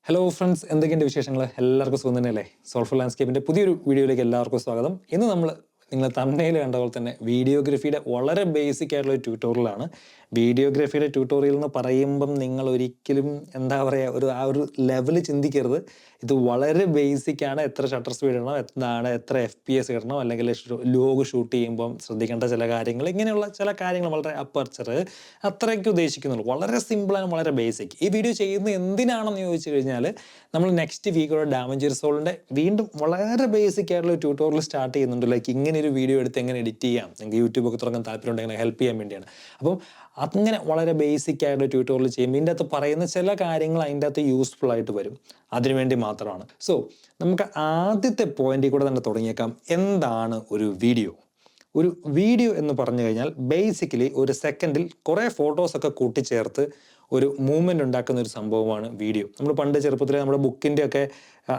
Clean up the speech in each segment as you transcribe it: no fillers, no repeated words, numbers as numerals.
Hello friends, എന്തൊക്കെയുണ്ട് വിശേഷങ്ങൾ? എല്ലാവർക്കും സുഖം തന്നെയല്ലേ? സോൾഫുൾ ലാൻഡ്സ്കേപ്പിൻ്റെ പുതിയൊരു വീഡിയോയിലേക്ക് എല്ലാവർക്കും സ്വാഗതം. ഇന്ന് നിങ്ങൾ തമ്പനയിൽ കണ്ട പോലെ തന്നെ വീഡിയോഗ്രഫിയുടെ വളരെ ബേസിക് ആയിട്ടുള്ള ട്യൂട്ടോറിയലാണ്. വീഡിയോഗ്രഫിയുടെ ട്യൂട്ടോറിയൽ എന്ന് പറയുമ്പം നിങ്ങൾ ഒരിക്കലും എന്താ പറയുക, ഒരു ലെവൽ ചിന്തിക്കരുത്. ഇത് വളരെ ബേസിക്കാണ്. എത്ര ഷട്ടർ സ്പീഡ് ഇടണം, എത്ര FPS ഇടണം, അല്ലെങ്കിൽ ലോഗ് ഷൂട്ട് ചെയ്യുമ്പം ശ്രദ്ധിക്കേണ്ട ചില കാര്യങ്ങൾ, ഇങ്ങനെയുള്ള ചില കാര്യങ്ങൾ വളരെ അപ്പർച്ചർ അത്രയ്ക്ക് ഉദ്ദേശിക്കുന്നുള്ളൂ. വളരെ സിമ്പിളാണ്, വളരെ ബേസിക്. ഈ വീഡിയോ ചെയ്യുന്നത് എന്തിനാണെന്ന് ചോദിച്ചു കഴിഞ്ഞാൽ, നമ്മൾ നെക്സ്റ്റ് വീക്കോടെ ഡാമേജ് സോളിൻ്റെ വീണ്ടും വളരെ ബേസിക് ആയിട്ടുള്ള ട്യൂട്ടോറിയൽ സ്റ്റാർട്ട് ചെയ്യുന്നുണ്ട്. ലൈക്ക് ഇങ്ങനെ ഒരു വീഡിയോ എടുത്ത് എങ്ങനെ എഡിറ്റ് ചെയ്യാം, നിങ്ങൾക്ക് യൂട്യൂബൊക്കെ തുടങ്ങാൻ താല്പര്യം ഉണ്ടെങ്കിൽ ഹെൽപ്പ് ചെയ്യാൻ വേണ്ടിയാണ്. അപ്പം അങ്ങനെ വളരെ ബേസിക് ആയിട്ടുള്ള ട്യൂട്ടോറിയൽ ചെയ്യുമ്പോൾ ഇതിൻ്റെ അകത്ത് പറയുന്ന ചില കാര്യങ്ങൾ അതിൻ്റെ അകത്ത് യൂസ്ഫുൾ ആയിട്ട് വരും. അതിനുവേണ്ടി മാത്രമാണ്. സോ നമുക്ക് ആദ്യത്തെ പോയിന്റിൽ കൂടെ തന്നെ തുടങ്ങിയേക്കാം. എന്താണ് ഒരു വീഡിയോ? ഒരു വീഡിയോ എന്ന് പറഞ്ഞു കഴിഞ്ഞാൽ ബേസിക്കലി ഒരു സെക്കൻഡിൽ കുറേ ഫോട്ടോസൊക്കെ കൂട്ടിച്ചേർത്ത് ഒരു മൂവ്മെൻ്റ് ഉണ്ടാക്കുന്ന ഒരു സംഭവമാണ് വീഡിയോ. നമ്മൾ പണ്ട് ചെറുപ്പത്തിൽ നമ്മുടെ ബുക്കിൻ്റെ ഒക്കെ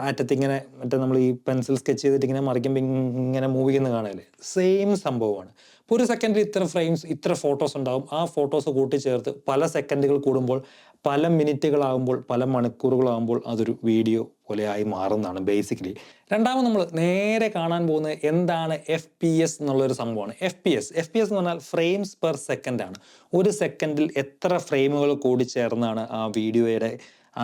അറ്റത്ത് ഇങ്ങനെ നമ്മൾ ഈ പെൻസിൽ സ്കെച്ച് ചെയ്തിട്ട് ഇങ്ങനെ മറിക്കുമ്പോൾ ഇങ്ങനെ മൂവ് ചെയ്യുന്ന കാണാല്ലേ, സെയിം സംഭവമാണ്. ഇപ്പോൾ ഒരു സെക്കൻഡിൽ ഇത്ര ഫ്രെയിംസ്, ഇത്ര ഫോട്ടോസ് ഉണ്ടാകും. ആ ഫോട്ടോസ് കൂട്ടിച്ചേർത്ത് പല സെക്കൻഡുകൾ കൂടുമ്പോൾ, പല മിനിറ്റുകളാകുമ്പോൾ, പല മണിക്കൂറുകളാകുമ്പോൾ അതൊരു വീഡിയോ പോലെയായി മാറുന്നതാണ് ബേസിക്കലി. രണ്ടാമത് നമ്മൾ നേരെ കാണാൻ പോകുന്നത് എന്താണ് FPS എന്നുള്ളൊരു സംഭവമാണ്. FPS എന്ന് പറഞ്ഞാൽ ഫ്രെയിംസ് പെർ സെക്കൻഡ് ആണ്. ഒരു സെക്കൻഡിൽ എത്ര ഫ്രെയിമുകൾ കൂടിച്ചേർന്നാണ് ആ വീഡിയോയുടെ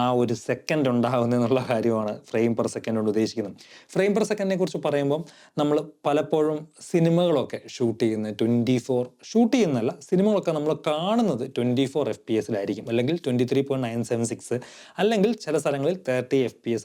ആ ഒരു സെക്കൻഡ് ഉണ്ടാകുന്നതെന്നുള്ള കാര്യമാണ് ഫ്രെയിം പെർ സെക്കൻഡ് കൊണ്ട് ഉദ്ദേശിക്കുന്നത്. ഫ്രെയിം പെർ സെക്കൻഡിനെ കുറിച്ച് പറയുമ്പം നമ്മൾ പലപ്പോഴും സിനിമകളൊക്കെ ഷൂട്ട് ചെയ്യുന്നതല്ല, സിനിമകളൊക്കെ നമ്മൾ കാണുന്നത് 24 FPS അല്ലെങ്കിൽ 23.976, അല്ലെങ്കിൽ ചില സ്ഥലങ്ങളിൽ 30 FPS.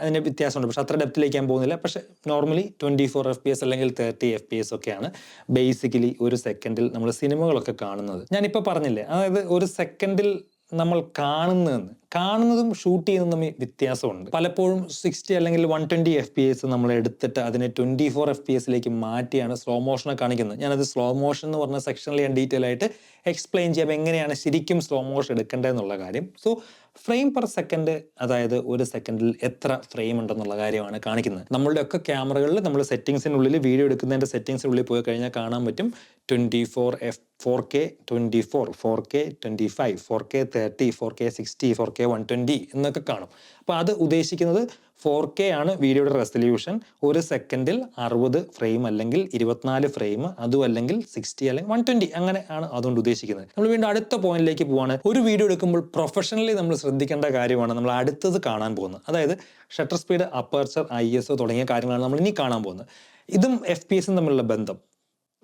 അതിൻ്റെ വ്യത്യാസമുണ്ട്, പക്ഷെ അത്ര ഡെപ്തിലേക്ക് ഞാൻ പോകുന്നില്ല. പക്ഷേ നോർമലി 24 FPS അല്ലെങ്കിൽ 30 FPS ഒക്കെയാണ് ബേസിക്കലി ഒരു സെക്കൻഡിൽ നമ്മൾ സിനിമകളൊക്കെ കാണുന്നത്. ഞാനിപ്പോൾ പറഞ്ഞില്ലേ, അതായത് ഒരു സെക്കൻഡിൽ നമ്മൾ കാണുന്നതും ഷൂട്ട് ചെയ്യുന്നതും തമ്മിൽ വ്യത്യാസമുണ്ട്. പലപ്പോഴും 60 അല്ലെങ്കിൽ 120 FPS നമ്മൾ എടുത്തിട്ട് അതിനെ 24 FPS മാറ്റിയാണ് സ്ലോ മോഷനെ കാണിക്കുന്നത്. ഞാനത് സ്ലോ മോഷൻ എന്ന് പറഞ്ഞ സെക്ഷനിൽ ഞാൻ ഡീറ്റെയിൽ ആയിട്ട് എക്സ്പ്ലെയിൻ ചെയ്യാം എങ്ങനെയാണ് ശരിക്കും സ്ലോ മോഷൻ എടുക്കേണ്ടതെന്നുള്ള കാര്യം. സോ ഫ്രെയിം പെർ സെക്കൻഡ്, അതായത് ഒരു സെക്കൻഡിൽ എത്ര ഫ്രെയിം ഉണ്ടെന്നുള്ള കാര്യമാണ് കാണിക്കുന്നത്. നമ്മളുടെയൊക്കെ ക്യാമറകളിൽ നമ്മൾ സെറ്റിംഗ്സിനുള്ളിൽ, വീഡിയോ എടുക്കുന്നതിൻ്റെ സെറ്റിംഗ്സിനുള്ളിൽ പോയി കഴിഞ്ഞാൽ കാണാൻ പറ്റും 24 4K 24, 4K 25, 4K 30, 4K 60, 4K 120 എന്നൊക്കെ കാണും. അപ്പോൾ അത് ഉദ്ദേശിക്കുന്നത് 4K ആണ് വീഡിയോയുടെ റെസൊല്യൂഷൻ. ഒരു സെക്കൻഡിൽ 60 ഫ്രെയിം അല്ലെങ്കിൽ 24 ഫ്രെയിം, അതും അല്ലെങ്കിൽ 60 അല്ലെങ്കിൽ 120, അങ്ങനെ ആണ് അതുകൊണ്ട് ഉദ്ദേശിക്കുന്നത്. നമ്മൾ വീണ്ടും അടുത്ത പോയിന്റിലേക്ക് പോവാണ്. ഒരു വീഡിയോ എടുക്കുമ്പോൾ പ്രൊഫഷണലി നമ്മൾ ശ്രദ്ധിക്കേണ്ട കാര്യമാണ് നമ്മൾ അടുത്തത് കാണാൻ പോകുന്നത്. അതായത് ഷട്ടർ സ്പീഡ്, അപ്പർച്ചർ, ISO തുടങ്ങിയ കാര്യങ്ങളാണ് നമ്മൾ ഇനി കാണാൻ പോകുന്നത്. ഇതും FPS തമ്മിലുള്ള ബന്ധം.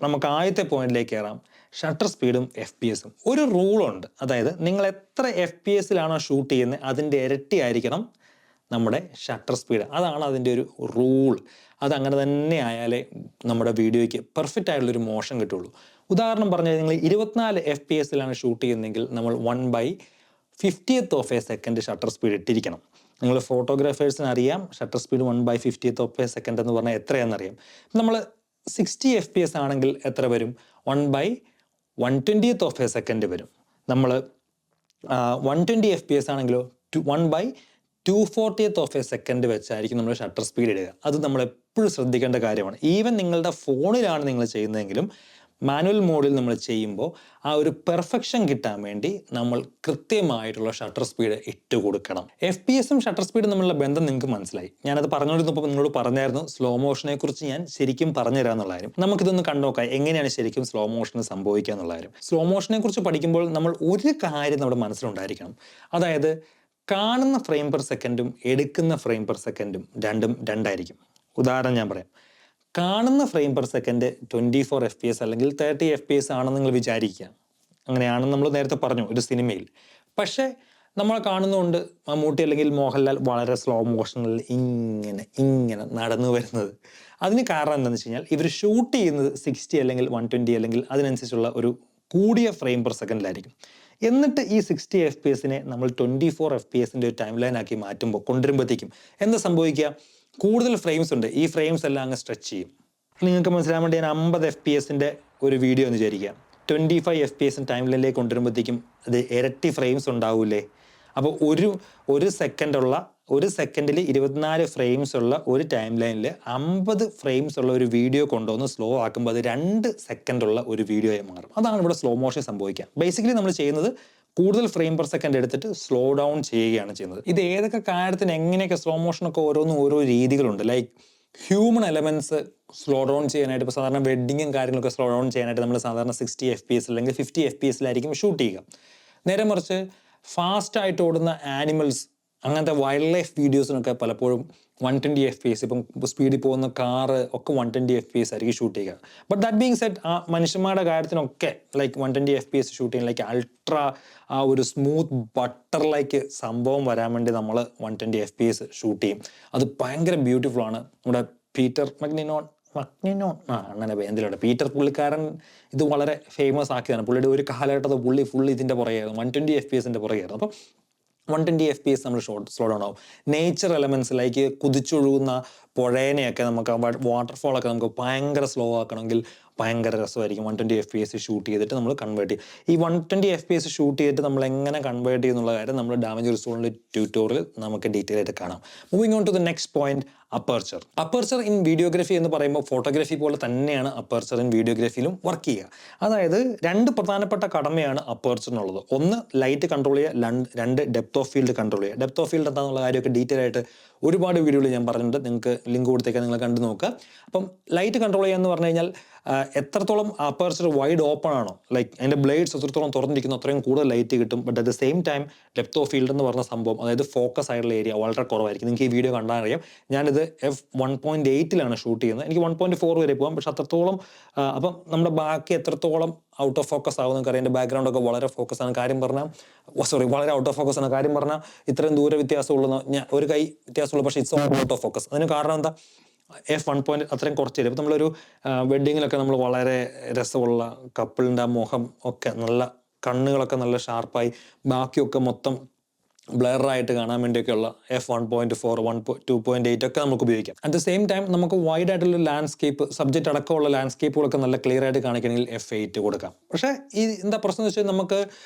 നമുക്ക് ആദ്യത്തെ പോയിന്റിലേക്ക് കയറാം. ഷട്ടർ സ്പീഡും FPS-ഉം ഒരു റൂളുണ്ട്. അതായത് നിങ്ങൾ എത്ര FPS-ലാണോ ഷൂട്ട് ചെയ്യുന്നത് അതിൻ്റെ ഇരട്ടി ആയിരിക്കണം നമ്മുടെ ഷട്ടർ സ്പീഡ്. അതാണ് അതിൻ്റെ ഒരു റൂൾ. അതങ്ങനെ തന്നെ ആയാലേ നമ്മുടെ വീഡിയോയ്ക്ക് പെർഫെക്റ്റ് ആയിട്ടുള്ളൊരു മോഷൻ കിട്ടുള്ളൂ. ഉദാഹരണം പറഞ്ഞാൽ, നിങ്ങൾ 24 FPS-ലാണ് ഷൂട്ട് ചെയ്യുന്നതെങ്കിൽ നമ്മൾ 1/50th ഷട്ടർ സ്പീഡ് ഇട്ടിരിക്കണം. നിങ്ങൾ ഫോട്ടോഗ്രാഫേഴ്സിന് അറിയാം ഷട്ടർ സ്പീഡ് 1/50th എന്ന് പറഞ്ഞാൽ എത്രയാണെന്നറിയാം. നമ്മൾ 60 FPS ആണെങ്കിൽ എത്ര വരും? 1/120th വരും. നമ്മൾ 120 FPS ആണെങ്കിലോ 1/240th വെച്ചായിരിക്കും നമ്മൾ ഷട്ടർ സ്പീഡ് ഇടുക. അത് നമ്മൾ എപ്പോഴും ശ്രദ്ധിക്കേണ്ട കാര്യമാണ്. ഈവൻ നിങ്ങളുടെ ഫോണിലാണ് നിങ്ങൾ ചെയ്യുന്നതെങ്കിലും മാനുവൽ മോഡിൽ നമ്മൾ ചെയ്യുമ്പോൾ ആ ഒരു പെർഫെക്ഷൻ കിട്ടാൻ വേണ്ടി നമ്മൾ കൃത്യമായിട്ടുള്ള ഷട്ടർ സ്പീഡ് ഇട്ട് കൊടുക്കണം. FPS-ഉം ഷട്ടർ സ്പീഡും തമ്മിലുള്ള ബന്ധം നിങ്ങൾക്ക് മനസ്സിലായി. ഞാനത് പറഞ്ഞുകൊണ്ടിരുന്നപ്പോൾ നിങ്ങളോട് പറഞ്ഞായിരുന്നു സ്ലോ മോഷനെ കുറിച്ച് ഞാൻ ശരിക്കും പറഞ്ഞുതരാമെന്നുള്ള കാര്യം. നമുക്കിതൊന്ന് കണ്ടുനോക്കാം എങ്ങനെയാണ് ശരിക്കും സ്ലോ മോഷന് സംഭവിക്കുക എന്നുള്ള കാര്യം. സ്ലോ മോഷനെ കുറിച്ച് പഠിക്കുമ്പോൾ നമ്മൾ ഒരു കാര്യം നമ്മുടെ മനസ്സിലുണ്ടായിരിക്കണം. അതായത് കാണുന്ന ഫ്രെയിം പെർ സെക്കൻഡും എടുക്കുന്ന ഫ്രെയിം പെർ സെക്കൻഡും രണ്ടായിരിക്കും. ഉദാഹരണം ഞാൻ പറയാം. കാണുന്ന ഫ്രെയിം പെർ സെക്കൻഡ് 24 FPS അല്ലെങ്കിൽ 30 FPS ആണെന്ന് നിങ്ങൾ വിചാരിക്കുക. അങ്ങനെയാണെന്ന് നമ്മൾ നേരത്തെ പറഞ്ഞു ഒരു സിനിമയിൽ. പക്ഷേ നമ്മൾ കാണുന്നതുകൊണ്ട് മമ്മൂട്ടി അല്ലെങ്കിൽ മോഹൻലാൽ വളരെ സ്ലോ മോഷനിൽ ഇങ്ങനെ നടന്നു വരുന്നത്. അതിന് കാരണം എന്താണെന്ന് വെച്ച് കഴിഞ്ഞാൽ ഇവർ ഷൂട്ട് ചെയ്യുന്നത് 60 അല്ലെങ്കിൽ 120 അല്ലെങ്കിൽ അതിനനുസരിച്ചുള്ള ഒരു കൂടിയ ഫ്രെയിം പെർ സെക്കൻഡിലായിരിക്കും. എന്നിട്ട് ഈ 60 FPS-നെ നമ്മൾ 24 FPS-ൻ്റെ ഒരു ടൈം ലൈൻ ആക്കി കൊണ്ടുവരുമ്പോഴത്തേക്കും എന്താ സംഭവിക്കുക? കൂടുതൽ ഫ്രെയിംസ് ഉണ്ട്. ഈ ഫ്രെയിംസ് എല്ലാം അങ്ങ് സ്ട്രെച്ച് ചെയ്യും. നിങ്ങൾക്ക് മനസ്സിലാൻ വേണ്ടി ഞാൻ 50 FPS-ൻ്റെ ഒരു വീഡിയോ എന്ന് വിചാരിക്കുക. 25 FPS ടൈം ലൈനിലേക്ക് കൊണ്ടുവരുമ്പോഴത്തേക്കും അത് ഇരട്ടി ഫ്രെയിംസ് ഉണ്ടാവില്ലേ? അപ്പോൾ ഒരു സെക്കൻഡിൽ 24 ഫ്രെയിംസ് ഉള്ള ഒരു ടൈം ലൈനിൽ 50 ഫ്രെയിംസ് ഉള്ള ഒരു വീഡിയോ കൊണ്ടുവന്ന് സ്ലോ ആക്കുമ്പോൾ അത് 2 സെക്കൻഡുള്ള ഒരു വീഡിയോ ആയി മാറും. അതാണ് ഇവിടെ സ്ലോ മോഷൻ സംഭവിക്കുക. ബേസിക്കലി നമ്മൾ ചെയ്യുന്നത് കൂടുതൽ ഫ്രെയിം പെർ സെക്കൻഡ് എടുത്തിട്ട് സ്ലോ ഡൗൺ ചെയ്യുകയാണ് ചെയ്യുന്നത്. ഇത് ഏതൊക്കെ കാര്യത്തിന് എങ്ങനെയൊക്കെ സ്ലോ മോഷനൊക്കെ ഓരോന്നും ഓരോ രീതികളുണ്ട്. Like human elements slow down ചെയ്യാനായിട്ട് ഇപ്പോൾ സാധാരണ വെഡ്ഡിങ്ങും കാര്യങ്ങളൊക്കെ സ്ലോ ഡൗൺ ചെയ്യാനായിട്ട് നമ്മൾ സാധാരണ 60 FPS അല്ലെങ്കിൽ 50 FPS ഷൂട്ട് ചെയ്യുക. നേരെ മറിച്ച് ഫാസ്റ്റായിട്ട് ഓടുന്ന ആനിമൽസ്, അങ്ങനത്തെ വൈൽഡ് ലൈഫ് വീഡിയോസിനൊക്കെ പലപ്പോഴും 120 FPS, ഇപ്പം സ്പീഡിൽ പോകുന്ന കാറ് ഒക്കെ 120 FPS ആയിരിക്കും ഷൂട്ട് ചെയ്യുക. ബട്ട് ദാറ്റ് ബീങ് സെറ്റ്, ആ മനുഷ്യന്മാരുടെ കാര്യത്തിനൊക്കെ ലൈക്ക് 120 FPS ഷൂട്ട് ചെയ്യാൻ ലൈക്ക് അൾട്രാ ആ ഒരു സ്മൂത്ത് ബട്ടർ ലൈക്ക് സംഭവം വരാൻ വേണ്ടി നമ്മൾ 120 FPS ഷൂട്ട് ചെയ്യും. അത് ഭയങ്കര ബ്യൂട്ടിഫുൾ ആണ്. നമ്മുടെ പീറ്റർ മക്നിനോൺ അങ്ങനെ എന്തിലാണ് പീറ്റർ പുള്ളിക്കാരൻ ഇത് വളരെ ഫേമസ് ആക്കിയതാണ്. പുള്ളിയുടെ ഒരു കാലഘട്ടത്തിൽ പുള്ളി ഫുൾ ഇതിൻ്റെ പുറകെയായിരുന്നു, 120 FPS പുറകെയായിരുന്നു. അപ്പം 120 FPS നമ്മൾ സ്ലോ ഡൗൺ ആവും. നേച്ചർ എലമെന്റ്സ് ലൈക്ക് കുതിച്ചൊഴുകുന്ന പുഴേനെയൊക്കെ നമുക്ക് വാട്ടർഫോളൊക്കെ നമുക്ക് ഭയങ്കര സ്ലോ ആക്കണമെങ്കിൽ ഭയങ്കര രസമായിരിക്കും 120 FPS ഷൂട്ട് ചെയ്തിട്ട് നമ്മൾ കൺവേർട്ട് ചെയ്യും. ഈ 120 FPS ഷൂട്ട് ചെയ്തിട്ട് നമ്മൾ എങ്ങനെ കൺവേർട്ട് ചെയ്യുന്നുള്ള കാര്യം നമ്മൾ ഡാമേജ് റിസോളിൻ്റെ ട്യൂട്ടോറിയൽ നമുക്ക് ഡീറ്റെയിൽ ആയിട്ട് കാണാം. Moving on to the next point, aperture. Aperture in videography എന്ന് പറയുമ്പോൾ ഫോട്ടോഗ്രാഫി പോലെ തന്നെയാണ് അപ്പർച്ചർ ഇൻ വീഡിയോഗ്രഫിയിലും വർക്ക് ചെയ്യുക. അതായത് രണ്ട് പ്രധാനപ്പെട്ട കടമയാണ് അപ്പർച്ചറിനുള്ളത്. ഒന്ന് ലൈറ്റ് കൺട്രോൾ ചെയ്യുക, രണ്ട് ഡെപ്ത് ഓഫ് ഫീൽഡ് കൺട്രോൾ ചെയ്യുക. ഡെപ്ത് ഓഫ് ഫീൽഡ് എന്താണെന്നുള്ള കാര്യമൊക്കെ ഡീറ്റെയിൽ ആയിട്ട് ഒരുപാട് വീഡിയോയിൽ ഞാൻ പറഞ്ഞിട്ടുണ്ട്, നിങ്ങൾക്ക് ലിങ്ക് കൊടുത്തേക്കാൻ നിങ്ങൾ കണ്ടു നോക്കുക. അപ്പം ലൈറ്റ് കൺട്രോൾ ചെയ്യുക എന്ന് പറഞ്ഞു കഴിഞ്ഞാൽ എത്രത്തോളം അപ്പർച്ചർ വൈഡ് ഓപ്പൺ ആണോ, ലൈക്ക് അതിൻ്റെ ബ്ലേഡ്സ് എത്രത്തോളം തുറന്നിരിക്കുന്നു അത്രയും കൂടുതൽ ലൈറ്റ് കിട്ടും. But at the same time depth of field എന്ന് പറഞ്ഞ സംഭവം, അതായത് ഫോക്കസ് ആയിട്ടുള്ള ഏരിയ വളരെ കുറവായിരിക്കും. നിങ്ങൾക്ക് ഈ വീഡിയോ കണ്ടാൽ അറിയാം, ഞാനിത് f1.8 ഷൂട്ട് ചെയ്യുന്നത്. എനിക്ക് 1.4 വരെ പോകാം, പക്ഷെ അത്രത്തോളം അപ്പം നമ്മുടെ ബാക്കി എത്രത്തോളം ഔട്ട് ഓഫ് ഫോക്കസ് ആവും നിങ്ങൾക്ക് അറിയാം. എൻ്റെ ബാക്ക്ഗ്രൗണ്ടൊക്കെ വളരെ ഫോക്കസ് ആണ്. കാര്യം പറഞ്ഞാൽ വളരെ ഔട്ട് ഓഫ് ഫോക്കസ് ആണ്. കാര്യം പറഞ്ഞാൽ ഇത്രയും ദൂര വ്യത്യാസമുള്ള ഞാൻ ഒരു കൈ വ്യത്യാസമുള്ളൂ, പക്ഷേ ഇറ്റ്സ് ഔട്ട് ഓഫ് ഫോക്കസ്. അതിന് കാരണം എന്താ, f1. അത്രയും കുറച്ച് തരും. ഇപ്പം നമ്മളൊരു വെഡ്ഡിങ്ങിലൊക്കെ നമ്മൾ വളരെ രസമുള്ള കപ്പിളിൻ്റെ ആ മുഖം ഒക്കെ നല്ല കണ്ണുകളൊക്കെ നല്ല ഷാർപ്പായി ബാക്കിയൊക്കെ മൊത്തം ബ്ലറായിട്ട് കാണാൻ വേണ്ടിയൊക്കെയുള്ള f1.4, 2.8 ഒക്കെ നമുക്ക് ഉപയോഗിക്കാം. അറ്റ് ദ സെയിം ടൈം നമുക്ക് വൈഡ് ആയിട്ടുള്ള ലാൻഡ്സ്കേപ്പ്, സബ്ജക്റ്റ് അടക്കമുള്ള ലാൻഡ്സ്കേപ്പുകളൊക്കെ നല്ല ക്ലിയർ ആയിട്ട് കാണിക്കണമെങ്കിൽ f8 കൊടുക്കാം. പക്ഷേ ഈ എന്താ പ്രശ്നം എന്ന് വെച്ചാൽ നമുക്ക്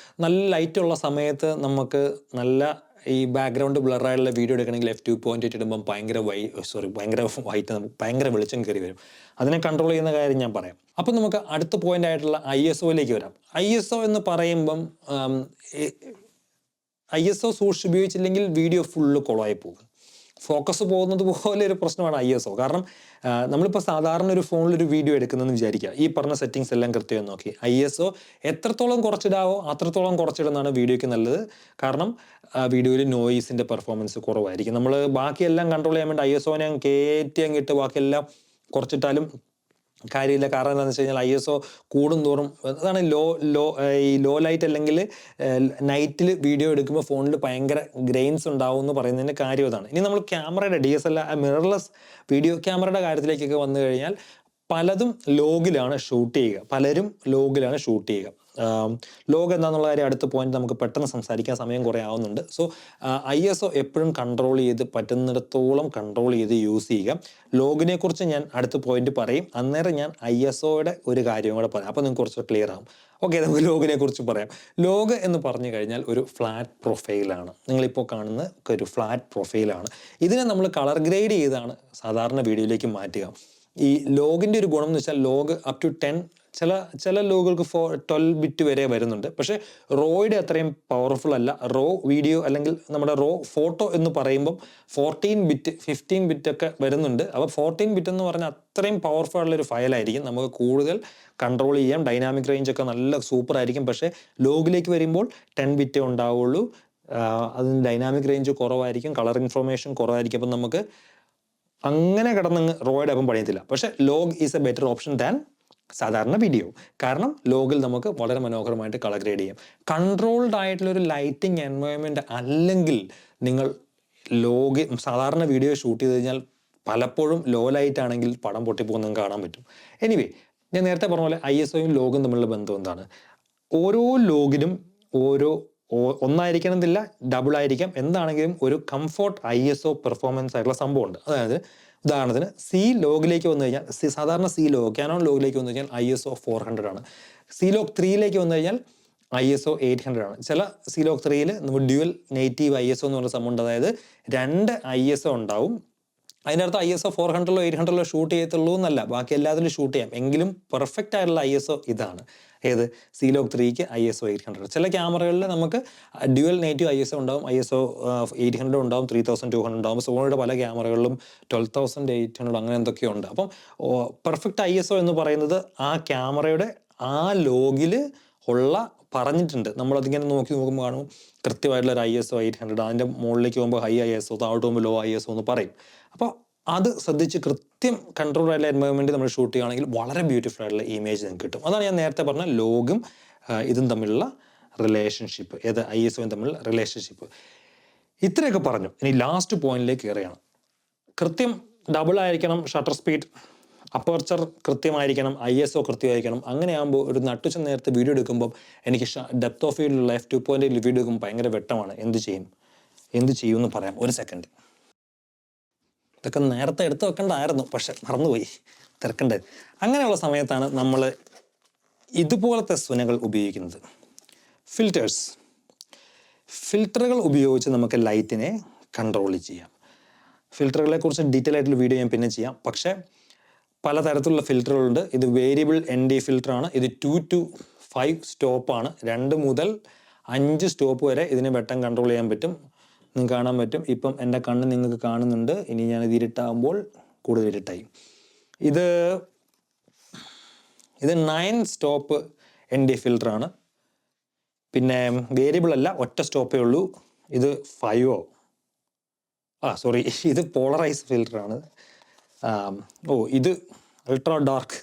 നല്ല ലൈറ്റ് ഉള്ള സമയത്ത് നമുക്ക് നല്ല ഈ ബാക്ക്ഗ്രൗണ്ട് ബ്ലറായിട്ടുള്ള വീഡിയോ എടുക്കണമെങ്കിൽ f2.8 ഇടുമ്പം ഭയങ്കര വൈറ്റ്, നമുക്ക് ഭയങ്കര വെളിച്ചം കയറി വരും. അതിനെ കൺട്രോൾ ചെയ്യുന്ന കാര്യം ഞാൻ പറയാം. അപ്പം നമുക്ക് അടുത്ത പോയിന്റ് ആയിട്ടുള്ള ISOയിലേക്ക് വരാം. ISO എന്ന് പറയുമ്പം ISO സൂക്ഷിച്ച് ഉപയോഗിച്ചില്ലെങ്കിൽ വീഡിയോ ഫുള്ള് കുളമായി പോകും. ഫോക്കസ് പോകുന്നത് പോലെ ഒരു പ്രശ്നമാണ് ISO. കാരണം നമ്മളിപ്പോൾ സാധാരണ ഒരു ഫോണിലൊരു വീഡിയോ എടുക്കുന്നതെന്ന് വിചാരിക്കുക, ഈ പറഞ്ഞ സെറ്റിങ്സ് എല്ലാം കൃത്യമായി നോക്കി ISO എത്രത്തോളം കുറച്ചിടാവോ അത്രത്തോളം കുറച്ചിടുന്നതാണ് വീഡിയോയ്ക്ക് നല്ലത്. കാരണം വീഡിയോയിൽ നോയിസിൻ്റെ പെർഫോമൻസ് കുറവായിരിക്കും. നമ്മൾ ബാക്കിയെല്ലാം കൺട്രോൾ ചെയ്യാൻ വേണ്ടി ISOനെ കയറ്റി അങ്ങിട്ട് ബാക്കിയെല്ലാം കുറച്ചിട്ടാലും കാര്യമില്ല. കാരണം എന്താണെന്ന് വെച്ച് കഴിഞ്ഞാൽ ISO കൂടുന്തോറും അതാണ് ഈ ലോ ലൈറ്റ് അല്ലെങ്കിൽ നൈറ്റിൽ വീഡിയോ എടുക്കുമ്പോൾ ഫോണിൽ ഭയങ്കര ഗ്രെയിൻസ് ഉണ്ടാവും എന്ന് പറയുന്നതിൻ്റെ കാര്യം അതാണ്. ഇനി നമ്മൾ ക്യാമറയുടെ DSLR മിറർലെസ് വീഡിയോ ക്യാമറയുടെ കാര്യത്തിലേക്കൊക്കെ വന്നു കഴിഞ്ഞാൽ പലരും ലോഗിലാണ് ഷൂട്ട് ചെയ്യുക. ലോഗ് എന്താണെന്നുള്ള കാര്യം അടുത്ത പോയിന്റ് നമുക്ക് പെട്ടെന്ന് സംസാരിക്കാൻ സമയം കുറേ ആവുന്നുണ്ട്. സോ ISO എപ്പോഴും കൺട്രോൾ ചെയ്ത് പറ്റുന്നിടത്തോളം കൺട്രോൾ ചെയ്ത് യൂസ് ചെയ്യുക. ലോഗിനെ കുറിച്ച് ഞാൻ അടുത്ത പോയിന്റ് പറയും, അന്നേരം ഞാൻ ISOയുടെ ഒരു കാര്യം കൂടെ പറയാം, അപ്പോൾ നിങ്ങൾക്ക് കുറച്ച് ക്ലിയർ ആകും. ഓക്കെ, നമുക്ക് ലോഗിനെ കുറിച്ച് പറയാം. ലോഗ് എന്ന് പറഞ്ഞു കഴിഞ്ഞാൽ ഒരു ഫ്ലാറ്റ് പ്രൊഫൈലാണ്. നിങ്ങളിപ്പോൾ കാണുന്ന ഒരു ഫ്ലാറ്റ് പ്രൊഫൈലാണ്. ഇതിനെ നമ്മൾ കളർ ഗ്രേഡ് ചെയ്താണ് സാധാരണ വീഡിയോയിലേക്ക് മാറ്റുക. ഈ ലോഗിൻ്റെ ഒരു ഗുണം എന്ന് വെച്ചാൽ ലോഗ് അപ് ടു 10, ചില ലോഗുകൾക്ക് 12 ബിറ്റ് വരെ വരുന്നുണ്ട്. പക്ഷേ റോയുടെ അത്രയും പവർഫുൾ അല്ല. റോ വീഡിയോ അല്ലെങ്കിൽ നമ്മുടെ റോ ഫോട്ടോ എന്ന് പറയുമ്പം 14 ബിറ്റ് 15 ബിറ്റ് ഒക്കെ വരുന്നുണ്ട്. അപ്പോൾ 14 ബിറ്റ് എന്ന് പറഞ്ഞാൽ അത്രയും പവർഫുൾ ഉള്ളൊരു ഫയലായിരിക്കും, നമുക്ക് കൂടുതൽ കൺട്രോൾ ചെയ്യാം. ഡൈനാമിക് റേഞ്ച് ഒക്കെ നല്ല സൂപ്പർ ആയിരിക്കും. പക്ഷേ ലോഗിലേക്ക് വരുമ്പോൾ 10 ബിറ്റേ ഉണ്ടാവുള്ളൂ. അതിന് ഡൈനാമിക് റേഞ്ച് കുറവായിരിക്കും, കളർ ഇൻഫർമേഷൻ കുറവായിരിക്കും. അപ്പം നമുക്ക് അങ്ങനെ കിടന്ന് റോയുടെ അപ്പം പണിയത്തില്ല. പക്ഷേ log is A better option than സാധാരണ വീഡിയോ. കാരണം ലോഗിൽ നമുക്ക് വളരെ മനോഹരമായിട്ട് കളർ ഗ്രേഡ് ചെയ്യാം. കൺട്രോൾഡ് ആയിട്ടുള്ളൊരു ലൈറ്റിംഗ് എൻവയോൺമെൻറ്റ് അല്ലെങ്കിൽ നിങ്ങൾ സാധാരണ വീഡിയോ ഷൂട്ട് ചെയ്ത് കഴിഞ്ഞാൽ പലപ്പോഴും ലോ ലൈറ്റ് ആണെങ്കിൽ പടം പൊട്ടിപ്പോകുന്നത് കാണാൻ പറ്റും. എനിവേ, ഞാൻ നേരത്തെ പറഞ്ഞ പോലെ ISOയും ലോഗും തമ്മിലുള്ള ബന്ധം എന്താണ്? ഓരോ ലോഗിനും ഒന്നായിരിക്കണമെന്നില്ല, ഡബിൾ ആയിരിക്കാം. എന്താണെങ്കിലും ഒരു കംഫോർട്ട് ISO പെർഫോമൻസ് ആയിട്ടുള്ള സംഭവമുണ്ട്. അതായത് ഉദാഹരണത്തിന് ലോഗിലേക്ക് വന്നു കഴിഞ്ഞാൽ സാധാരണ ലോഗ് ക്യാനോൺ ലോഗിലേക്ക് വന്നു കഴിഞ്ഞാൽ ISO 400 ആണ്. ലോഗ് 3ലേക്ക് വന്നു കഴിഞ്ഞാൽ ISO 800 ആണ്. ചില ലോഗ് 3ൽ നമ്മൾ ഡ്യുവൽ നേറ്റീവ് ISO എന്ന് പറഞ്ഞ സംഭവമുണ്ട്. അതായത് 2 ISO ഉണ്ടാവും. അതിൻ്റെ അർത്ഥം ISO 400 800 ഷൂട്ട് ചെയ്യത്തുള്ളൂ എന്നല്ല, ബാക്കി എല്ലാത്തിലും ഷൂട്ട് ചെയ്യാം. എങ്കിലും പെർഫെക്റ്റ് ആയിട്ടുള്ള ISO ഇതാണ്. ഏത് C-Log 3ക്ക് ISO 800. ചില ക്യാമറകളിൽ നമുക്ക് ഡ്യുവൽ നേറ്റീവ് ISO ഉണ്ടാവും, ISO 800 ഉണ്ടാവും, 3200 ഉണ്ടാവും. സോണിയുടെ പല ക്യാമറകളിലും 12800 അങ്ങനെ എന്തൊക്കെയോ ഉണ്ട്. അപ്പം പെർഫെക്റ്റ് ISO എന്ന് പറയുന്നത് ആ ക്യാമറയുടെ ആ ലോഗിൽ ഉള്ള പറഞ്ഞിട്ടുണ്ട്. നമ്മളതിങ്ങനെ നോക്കുമ്പോൾ കാണും കൃത്യമായിട്ടുള്ള ഒരു ISO 800, അതിൻ്റെ മുകളിലേക്ക് പോകുമ്പോൾ ഹൈ ISO, താഴോട്ട് പോകുമ്പോൾ ലോ ISO എന്ന് പറയും. അപ്പോൾ അത് ശ്രദ്ധിച്ച് കൃത്യം കൺട്രോൾ ആയിട്ടുള്ള എൻവയോൺമെൻറ്റ് നമ്മൾ ഷൂട്ട് ചെയ്യുകയാണെങ്കിൽ വളരെ ബ്യൂട്ടിഫുൾ ആയിട്ടുള്ള ഇമേജ് നിങ്ങൾക്ക് കിട്ടും. അതാണ് ഞാൻ നേരത്തെ പറഞ്ഞ ലോഗും ഇതും തമ്മിലുള്ള റിലേഷൻഷിപ്പ്, ഏത് ISOയും തമ്മിലുള്ള റിലേഷൻഷിപ്പ്. ഇത്രയൊക്കെ പറഞ്ഞു. ഇനി ലാസ്റ്റ് പോയിന്റിലേക്ക് കയറുകയാണ്. കൃത്യം ഡബിൾ ആയിരിക്കണം ഷട്ടർ സ്പീഡ്, അപ്പർച്ചർ കൃത്യമായിരിക്കണം, ISO കൃത്യമായിരിക്കണം. അങ്ങനെയാകുമ്പോൾ ഒരു നട്ടുച്ച നേരത്തെ വീഡിയോ എടുക്കുമ്പോൾ എനിക്ക് ഡെപ്ത് ഓഫ് ഫീൽഡിലുള്ള f2.8 വീഡിയോ എടുക്കുമ്പോൾ ഭയങ്കര വെട്ടമാണ്. എന്ത് ചെയ്യുമെന്ന് പറയാം. ഒരു സെക്കൻഡ്. ഇതൊക്കെ നേരത്തെ എടുത്തു വെക്കേണ്ടതായിരുന്നു, പക്ഷെ മറന്നുപോയി, തിരക്കേണ്ടത്. അങ്ങനെയുള്ള സമയത്താണ് നമ്മൾ ഇതുപോലത്തെ സുനകൾ ഉപയോഗിക്കുന്നത്. ഫിൽറ്ററുകൾ ഉപയോഗിച്ച് നമുക്ക് ലൈറ്റിനെ കൺട്രോൾ ചെയ്യാം. ഫിൽറ്ററുകളെ കുറിച്ച് ഡീറ്റെയിൽ ആയിട്ടുള്ള വീഡിയോ ഞാൻ പിന്നെ ചെയ്യാം. പക്ഷേ പലതരത്തിലുള്ള ഫിൽറ്ററുകളുണ്ട്. ഇത് വേരിയബിൾ ND ഫിൽറ്ററാണ്. ഇത് 2 to 5 സ്റ്റോപ്പാണ്. 2 മുതൽ 5 സ്റ്റോപ്പ് വരെ ഇതിനെ വെട്ടം കൺട്രോൾ ചെയ്യാൻ പറ്റും. നിങ്ങൾക്ക് കാണാൻ പറ്റും. ഇപ്പം എൻ്റെ കണ്ണ് നിങ്ങൾക്ക് കാണുന്നുണ്ട്. ഇനി ഞാനിത് ഇരുട്ടാകുമ്പോൾ കൂടുതൽ ഇരുട്ടായി. ഇത് 9 സ്റ്റോപ്പ് ND ഫിൽറ്ററാണ്. പിന്നെ വേരിയബിൾ അല്ല, ഒറ്റ സ്റ്റോപ്പേ ഉള്ളൂ. ഇത് 5 ഇത് പോളറൈസ് ഫിൽറ്ററാണ്. ഇത് അൾട്രാ ഡാർക്ക്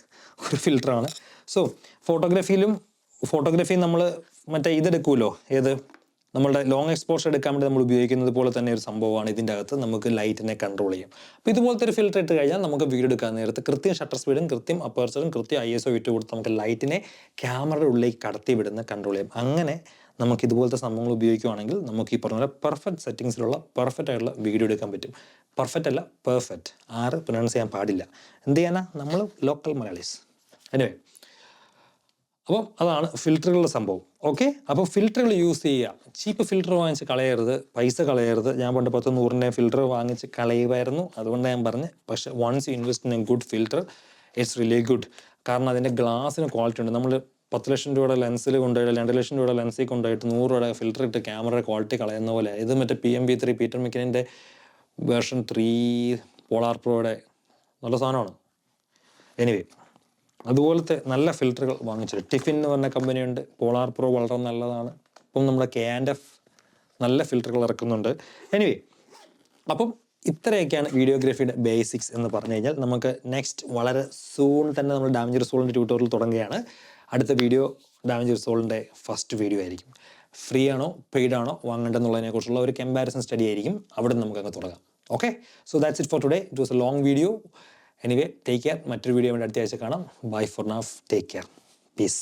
ഒരു ഫിൽറ്ററാണ്. സോ ഫോട്ടോഗ്രാഫിയിൽ നമ്മൾ മറ്റേ ഇതെടുക്കുമല്ലോ, ഏത് നമ്മളുടെ ലോങ് എക്സ്പോഷർ എടുക്കാൻ വേണ്ടി നമ്മൾ ഉപയോഗിക്കുന്നത് പോലെ തന്നെ ഒരു സംഭവമാണ് ഇതിൻ്റെ അകത്ത്. നമുക്ക് ലൈറ്റിനെ കൺട്രോൾ ചെയ്യാം. അപ്പോൾ ഇതുപോലത്തെ ഒരു ഫിൽറ്റർ ഇട്ട് കഴിഞ്ഞാൽ നമുക്ക് വീഡിയോ എടുക്കാൻ നേരത്ത് കൃത്യം ഷട്ടർ സ്പീഡും കൃത്യം അപ്പർച്ചറും കൃത്യം ISO ഇട്ട് കൊടുത്ത് നമുക്ക് ലൈറ്റിനെ ക്യാമറയുടെ ഉള്ളിലേക്ക് കടത്തി വിടുന്ന കൺട്രോൾ ചെയ്യാം. അങ്ങനെ നമുക്ക് ഇതുപോലത്തെ സംഭവങ്ങൾ ഉപയോഗിക്കുകയാണെങ്കിൽ നമുക്ക് ഈ പറഞ്ഞ പോലെ പെർഫെക്റ്റ് സെറ്റിങ്സിലുള്ള പെർഫെക്റ്റ് ആയിട്ടുള്ള വീഡിയോ എടുക്കാൻ പറ്റും. പെർഫെക്റ്റ് അല്ല, പെർഫെക്റ്റ്. പ്രൊനൗൺസ് ചെയ്യാൻ പാടില്ല. എന്ത് ചെയ്യാനാ, നമ്മൾ ലോക്കൽ മലയാളീസ്. എനിവേ, അപ്പം അതാണ് ഫിൽറ്ററുകളുടെ സംഭവം. ഓക്കെ, അപ്പോൾ ഫിൽറ്ററുകൾ യൂസ് ചെയ്യുക. ചീപ്പ് ഫിൽറ്റർ വാങ്ങിച്ച് കളയരുത്, പൈസ കളയരുത്. ഞാൻ പണ്ട് 10-100 ഫിൽറ്റർ വാങ്ങിച്ച് കളയുമായിരുന്നു, അതുകൊണ്ട് ഞാൻ പറഞ്ഞു. പക്ഷേ once you invest in a good filter, it's really good. കാരണം അതിൻ്റെ ഗ്ലാസിന് ക്വാളിറ്റി ഉണ്ട്. നമ്മൾ 10 ലക്ഷം രൂപയുടെ ലെൻസിൽ കൊണ്ടുപോയിട്ട് 2 ലക്ഷം രൂപയുടെ ലെൻസിൽ കൊണ്ടുപോയിട്ട് 100 രൂപയുടെ ഫിൽറ്റർ ഇട്ട് ക്യാമറയുടെ ക്വാളിറ്റി കളയുന്ന പോലെ. ഇത് മറ്റേ PMV3 പീറ്റർ മെക്കിനിൻ്റെ വേർഷൻ 3 പോളാർ പ്രോയുടെ നല്ല സാധനമാണ്. എനിവേ, അതുപോലത്തെ നല്ല ഫിൽറ്ററുകൾ വാങ്ങിച്ചിട്ട് ടിഫിൻ എന്ന് പറഞ്ഞ കമ്പനിയുണ്ട്. പോളാർ പ്രോ വളരെ നല്ലതാണ്. ഇപ്പം നമ്മുടെ K&F നല്ല ഫിൽറ്ററുകൾ ഇറക്കുന്നുണ്ട്. എനിവേ, അപ്പം ഇത്രയൊക്കെയാണ് വീഡിയോഗ്രാഫിയുടെ ബേസിക്സ് എന്ന് പറഞ്ഞു കഴിഞ്ഞാൽ. നമുക്ക് നെക്സ്റ്റ് വളരെ സൂൺ തന്നെ നമ്മൾ ഡാവിഞ്ചി റിസോൾവിൻ്റെ ട്യൂട്ടോറിയൽ തുടങ്ങുകയാണ്. അടുത്ത വീഡിയോ ഡാവിഞ്ചി റിസോൾവിൻ്റെ ഫസ്റ്റ് വീഡിയോ ആയിരിക്കും. ഫ്രീ ആണോ പെയ്ഡ് ആണോ വാങ്ങേണ്ടതെന്നുള്ളതിനെ കുറിച്ചുള്ള ഒരു കമ്പാരിസൺ സ്റ്റഡി ആയിരിക്കും. അവിടെ നമുക്ക് അങ്ങ് തുടങ്ങാം. Okay, so that's it for today. It was a long video. Anyway, take care. മറ്റൊരു വീഡിയോ വേണ്ടി അടുത്ത ആഴ്ച കാണാം. Bye for now. Take care. Piece.